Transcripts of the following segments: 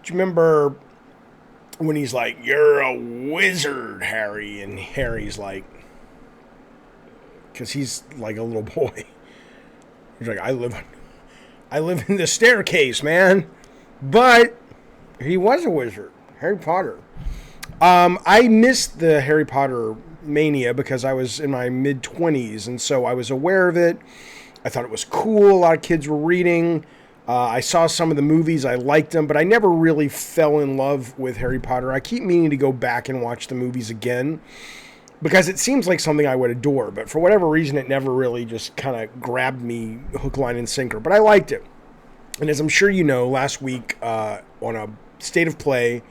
do you remember when he's like, "You're a wizard, Harry," and Harry's like, because he's like a little boy. He's like, I live in the staircase, man. But he was a wizard, Harry Potter. I missed the Harry Potter mania because I was in my mid-20s, and so I was aware of it. I thought it was cool. A lot of kids were reading. I saw some of the movies. I liked them, but I never really fell in love with Harry Potter. I keep meaning to go back and watch the movies again because it seems like something I would adore, but for whatever reason, it never really just kind of grabbed me hook, line, and sinker. But I liked it. And as I'm sure you know, last week on a State of Play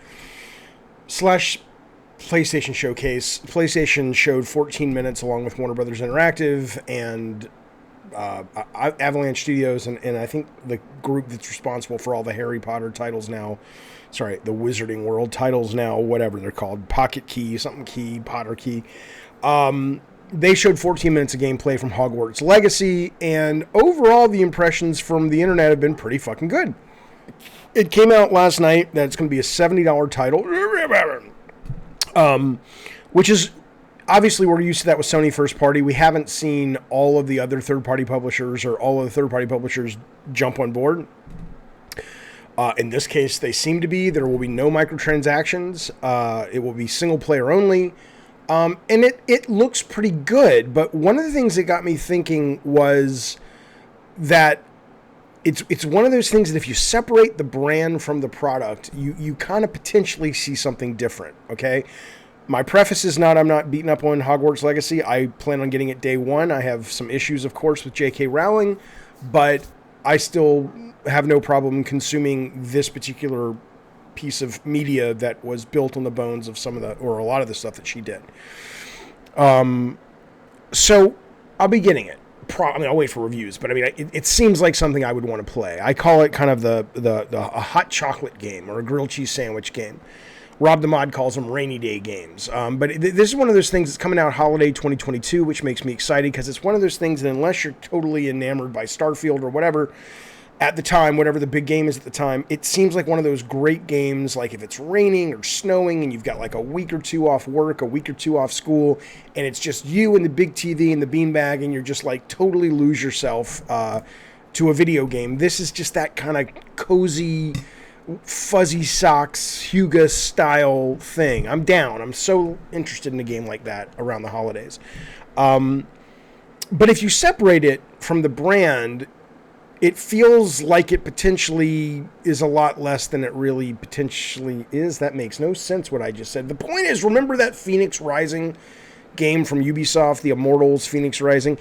/ PlayStation Showcase, PlayStation showed 14 minutes along with Warner Brothers Interactive and Avalanche Studios, and I think the group that's responsible for all the Harry Potter titles now, the Wizarding World titles now, whatever they're called, Pocket Key, something Key, Potter Key. They showed 14 minutes of gameplay from Hogwarts Legacy, and overall the impressions from the internet have been pretty fucking good. It came out last night that it's going to be a $70 title, which is obviously we're used to that with Sony first party. We haven't seen all of the other third-party publishers or all of the third-party publishers jump on board. In this case, they seem to be. There will be no microtransactions. It will be single-player only. And it looks pretty good. But one of the things that got me thinking was that it's one of those things that if you separate the brand from the product, you kind of potentially see something different, okay? My preface is I'm not beating up on Hogwarts Legacy. I plan on getting it day one. I have some issues, of course, with J.K. Rowling, but I still have no problem consuming this particular piece of media that was built on the bones of or a lot of the stuff that she did. So I'll be getting it. I'll wait for reviews, but it seems like something I would want to play. I call it kind of a hot chocolate game or a grilled cheese sandwich game. Rob the Mod calls them rainy day games. But this is one of those things that's coming out holiday 2022, which makes me excited because it's one of those things that unless you're totally enamored by Starfield or whatever at the time, whatever the big game is at the time, it seems like one of those great games, like if it's raining or snowing and you've got like a week or two off work, a week or two off school, and it's just you and the big TV and the beanbag and you're just like totally lose yourself to a video game. This is just that kind of cozy, fuzzy socks, Huga style thing. I'm down. I'm so interested in a game like that around the holidays. But if you separate it from the brand, it feels like it potentially is a lot less than it really potentially is. That makes no sense what I just said. The point is, remember that Phoenix Rising game from Ubisoft, the Immortals Phoenix Rising?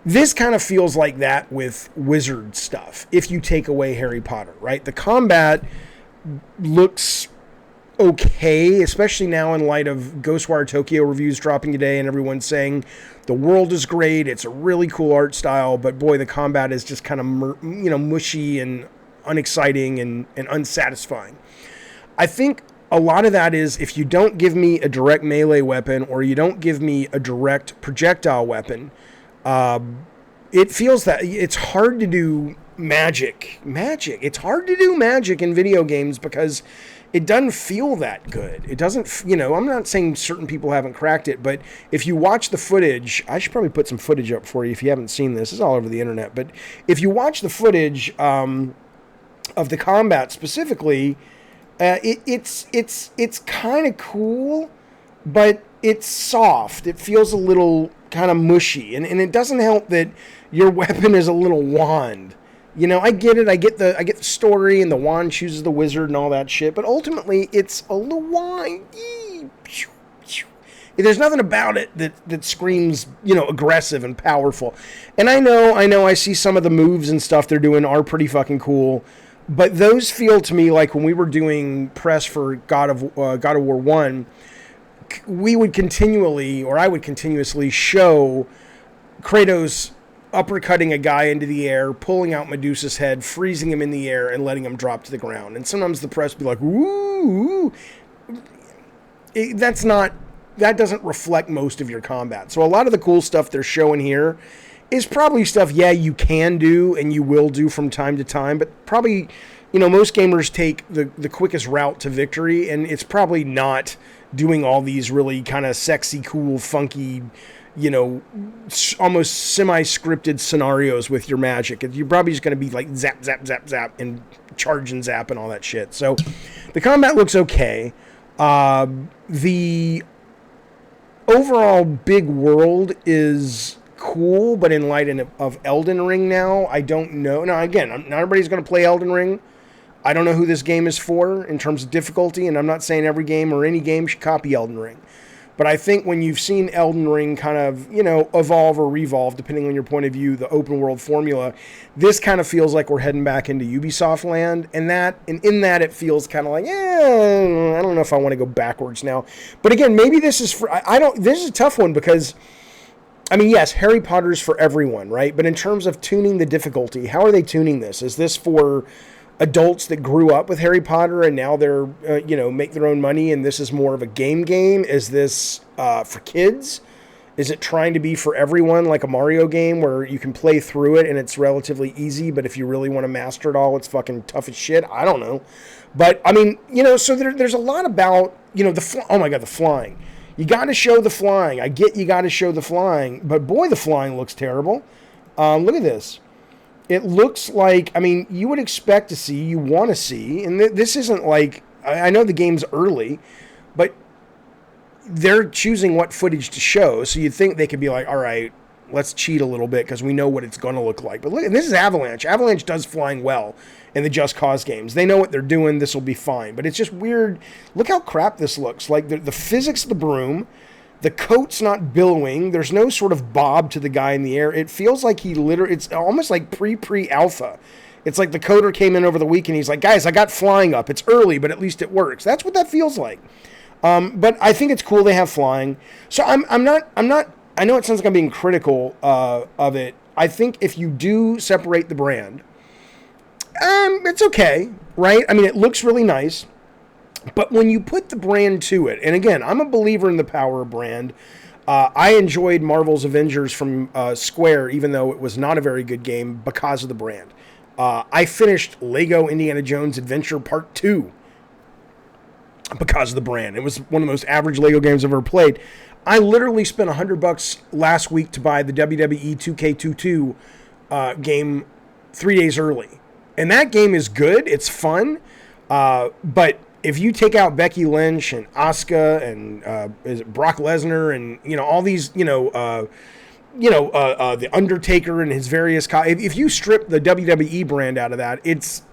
This kind of feels like that with wizard stuff, if you take away Harry Potter, right? The combat looks okay, especially now in light of Ghostwire Tokyo reviews dropping today and everyone saying the world is great, it's a really cool art style, but boy, the combat is just kind of mushy and unexciting and unsatisfying. I think a lot of that is if you don't give me a direct melee weapon or you don't give me a direct projectile weapon, it feels that it's hard to do magic. It's hard to do magic in video games because it doesn't feel that good. It doesn't, I'm not saying certain people haven't cracked it, but if you watch the footage, I should probably put some footage up for you if you haven't seen this. It's all over the internet. But if you watch the footage of the combat specifically, it's kind of cool, but it's soft. It feels a little kind of mushy, and it doesn't help that your weapon is a little wand. I get it. I get the story, and the wand chooses the wizard and all that shit. But ultimately, it's a little wand. There's nothing about it that screams, aggressive and powerful. And I know. I see some of the moves and stuff they're doing are pretty fucking cool. But those feel to me like when we were doing press for God of War 1, I would continuously show Kratos uppercutting a guy into the air, pulling out Medusa's head, freezing him in the air, and letting him drop to the ground. And sometimes the press would be like, ooh. That doesn't reflect most of your combat. So a lot of the cool stuff they're showing here is probably stuff, you can do and you will do from time to time, but probably, most gamers take the quickest route to victory, and it's probably not doing all these really kind of sexy, cool, funky, almost semi-scripted scenarios with your magic. You're probably just going to be like zap, zap, zap, zap, and charge and zap and all that shit. So the combat looks okay. The overall big world is cool, but in light of Elden Ring now, I don't know. Now, again, not everybody's going to play Elden Ring. I don't know who this game is for in terms of difficulty, and I'm not saying every game or any game should copy Elden Ring. But I think when you've seen Elden Ring kind of, evolve or revolve, depending on your point of view, the open world formula, this kind of feels like we're heading back into Ubisoft land. And in that it feels kind of like, I don't know if I want to go backwards now. But again, maybe this is this is a tough one because, yes, Harry Potter's for everyone, right? But in terms of tuning the difficulty, how are they tuning this? Is this for adults that grew up with Harry Potter and now they're, make their own money and this is more of a game? Is this for kids? Is it trying to be for everyone, like a Mario game where you can play through it and it's relatively easy, but if you really want to master it all, it's fucking tough as shit? I don't know. But, so there's a lot about, oh my God, the flying. You got to show the flying. I get you got to show the flying, but boy, the flying looks terrible. Look at this. It looks like, you would expect to see, you want to see, and this isn't like, I know the game's early, but they're choosing what footage to show, so you'd think they could be like, all right, let's cheat a little bit because we know what it's going to look like. But look, and this is Avalanche. Avalanche does flying well in the Just Cause games. They know what they're doing. This will be fine. But it's just weird. Look how crap this looks. Like the physics of the broom. The coat's not billowing. There's no sort of bob to the guy in the air. It feels like it's almost like pre-alpha. It's like the coder came in over the week and he's like, guys, I got flying up. It's early, but at least it works. That's what that feels like. But I think it's cool they have flying. So I'm not, I know it sounds like I'm being critical of it. I think if you do separate the brand, it's okay, right? It looks really nice. But when you put the brand to it, and again, I'm a believer in the power of brand. I enjoyed Marvel's Avengers from Square, even though it was not a very good game, because of the brand. I finished Lego Indiana Jones Adventure Part 2 because of the brand. It was one of the most average Lego games I've ever played. I literally spent $100 last week to buy the WWE 2K22 game 3 days early. And that game is good. It's fun. But if you take out Becky Lynch and Asuka and is it Brock Lesnar and all these the Undertaker and his various if you strip the WWE brand out of that, it's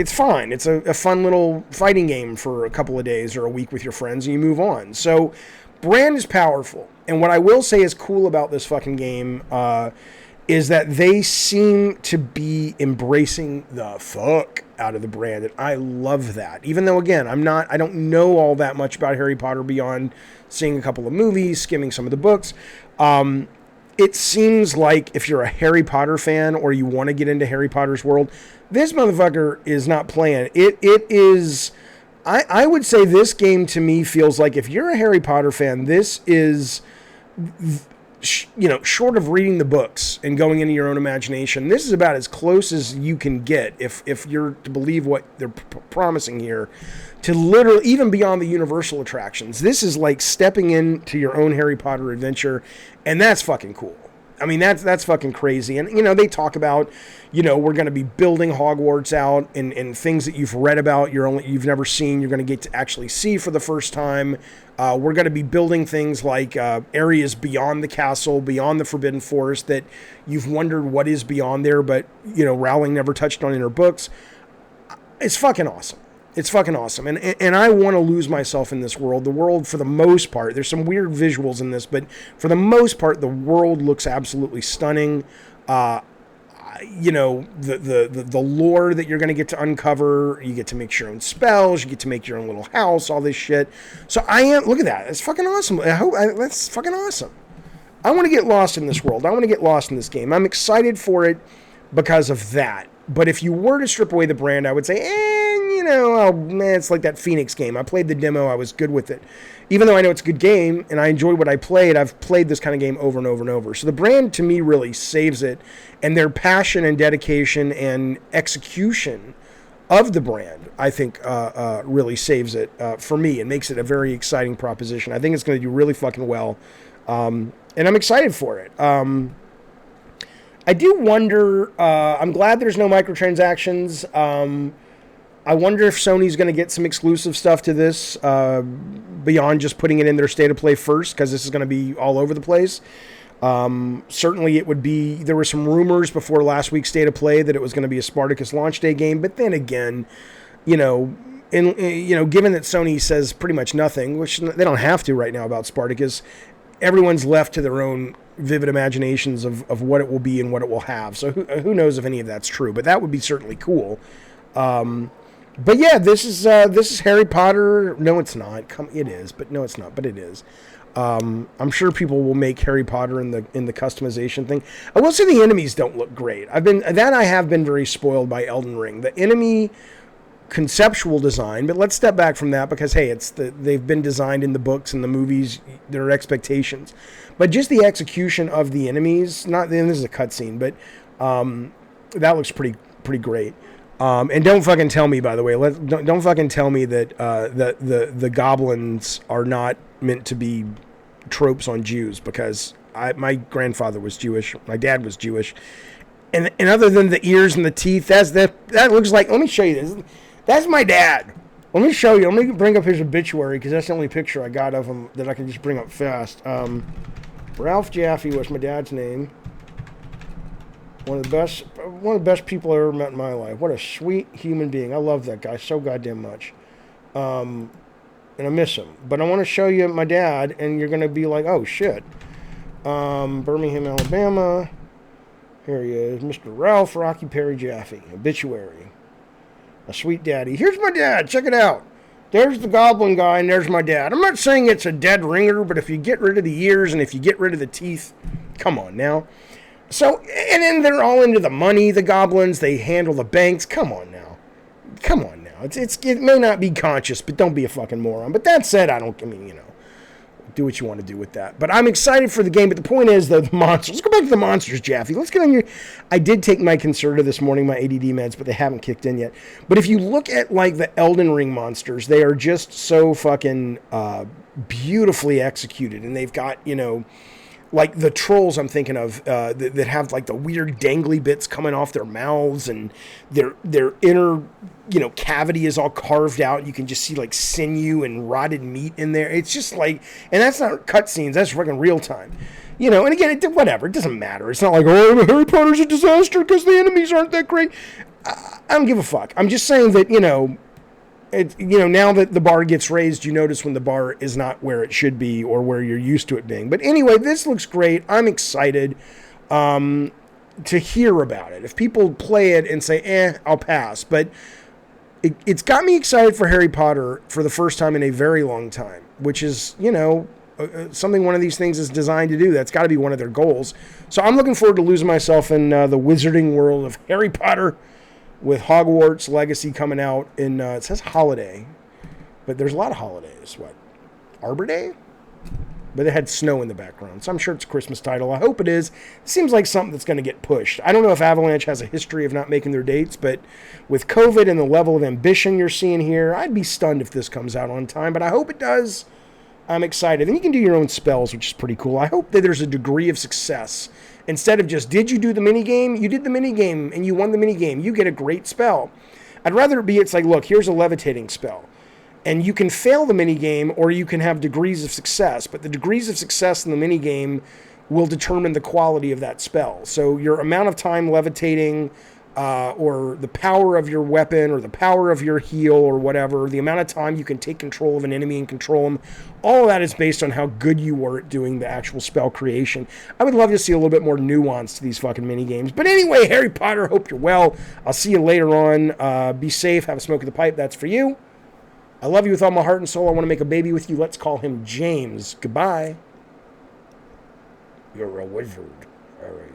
fine. It's a fun little fighting game for a couple of days or a week with your friends and you move on. So brand is powerful. And what I will say is cool about this fucking game is that they seem to be embracing the fuck out of the brand, and I love that. Even though, again, I don't know all that much about Harry Potter beyond seeing a couple of movies, skimming some of the books. It seems like if you're a Harry Potter fan or you want to get into Harry Potter's world, this motherfucker is not playing. It is. I would say this game to me feels like if you're a Harry Potter fan, this is, short of reading the books and going into your own imagination, this is about as close as you can get if you're to believe what they're promising here, to literally, even beyond the Universal attractions. This is like stepping into your own Harry Potter adventure, and that's fucking cool. That's fucking crazy. And, they talk about, we're going to be building Hogwarts out and things that you've read about, you've never seen, you're going to get to actually see for the first time. We're going to be building things like areas beyond the castle, beyond the Forbidden Forest that you've wondered what is beyond there, but, Rowling never touched on in her books. It's fucking awesome. It's fucking awesome. And I want to lose myself in this world. The world, for the most part, there's some weird visuals in this, but for the most part, the world looks absolutely stunning. The lore that you're going to get to uncover, you get to make your own spells, you get to make your own little house, all this shit. So look at that. It's fucking awesome. That's fucking awesome. I want to get lost in this world. I want to get lost in this game. I'm excited for it because of that. But if you were to strip away the brand, I would say, it's like that Phoenix game. I played the demo. I was good with it. Even though I know it's a good game and I enjoy what I played, I've played this kind of game over and over and over. So the brand, to me, really saves it. And their passion and dedication and execution of the brand, I think really saves it for me and makes it a very exciting proposition. I think it's going to do really fucking well, and I'm excited for it. I do wonder, I'm glad there's no microtransactions. I wonder if Sony's going to get some exclusive stuff to this beyond just putting it in their State of Play first, because this is going to be all over the place. Certainly it would be, there were some rumors before last week's State of Play that it was going to be a Spartacus launch day game, but then again, given that Sony says pretty much nothing, which they don't have to right now about Spartacus, everyone's left to their own vivid imaginations of what it will be and what it will have. So who knows if any of that's true, but that would be certainly cool. But yeah, this is Harry Potter. No, it's not. It is, but no, it's not. But it is. I'm sure people will make Harry Potter in the customization thing. I will say the enemies don't look great. I have been very spoiled by Elden Ring. The enemy conceptual design, but let's step back from that because hey, they've been designed in the books and the movies. There are expectations, but just the execution of the enemies. This is a cutscene, but that looks pretty great. And don't fucking tell me, by the way, don't fucking tell me that the goblins are not meant to be tropes on Jews, because my grandfather was Jewish, my dad was Jewish, and other than the ears and the teeth, that looks like. Let me show you this. That's my dad. Let me show you. Let me bring up his obituary because that's the only picture I got of him that I can just bring up fast. Ralph Jaffe was my dad's name. One of the best people I ever met in my life. What a sweet human being. I love that guy so goddamn much. And I miss him. But I want to show you my dad, and you're going to be like, oh, shit. Birmingham, Alabama. Here he is. Mr. Ralph Rocky Perry Jaffe. Obituary. A sweet daddy. Here's my dad. Check it out. There's the goblin guy, and there's my dad. I'm not saying it's a dead ringer, but if you get rid of the ears and if you get rid of the teeth, come on now. So, and then they're all into the money, the goblins. They handle the banks. Come on now. It may not be conscious, but don't be a fucking moron. But that said, do what you want to do with that. But I'm excited for the game. But the point is, the monsters. Let's go back to the monsters, Jaffe. Let's get on your. I did take my Concerta this morning, my ADD meds, but they haven't kicked in yet. But if you look at like the Elden Ring monsters, they are just so fucking beautifully executed, and they've got like the trolls I'm thinking of that have like the weird dangly bits coming off their mouths, and their inner cavity is all carved out. You can just see like sinew and rotted meat in there. It's just like, and that's not cutscenes. That's fucking real time. And again, whatever. It doesn't matter. It's not like, oh, Harry Potter's a disaster because the enemies aren't that great. I don't give a fuck. I'm just saying that now that the bar gets raised, you notice when the bar is not where it should be or where you're used to it being. But anyway, this looks great. I'm excited to hear about it. If people play it and say, I'll pass. But it's got me excited for Harry Potter for the first time in a very long time, which is, something one of these things is designed to do. That's got to be one of their goals. So I'm looking forward to losing myself in the wizarding world of Harry Potter, with Hogwarts Legacy coming out in, it says holiday, but there's a lot of holidays. What? Arbor Day? But it had snow in the background, so I'm sure it's a Christmas title. I hope it is. It seems like something that's going to get pushed. I don't know if Avalanche has a history of not making their dates, but with COVID and the level of ambition you're seeing here, I'd be stunned if this comes out on time, but I hope it does. I'm excited. And you can do your own spells, which is pretty cool. I hope that there's a degree of success. Instead of just, did you do the minigame? You did the minigame, and you won the minigame. You get a great spell. I'd rather it be, it's like, look, here's a levitating spell. And you can fail the minigame, or you can have degrees of success. But the degrees of success in the minigame will determine the quality of that spell. So your amount of time levitating, or the power of your weapon, or the power of your heal, or whatever, the amount of time you can take control of an enemy and control them, all of that is based on how good you were at doing the actual spell creation. I would love to see a little bit more nuance to these fucking minigames. But anyway, Harry Potter, hope you're well. I'll see you later on. Be safe, have a smoke of the pipe, that's for you. I love you with all my heart and soul. I want to make a baby with you. Let's call him James. Goodbye. You're a wizard. All right.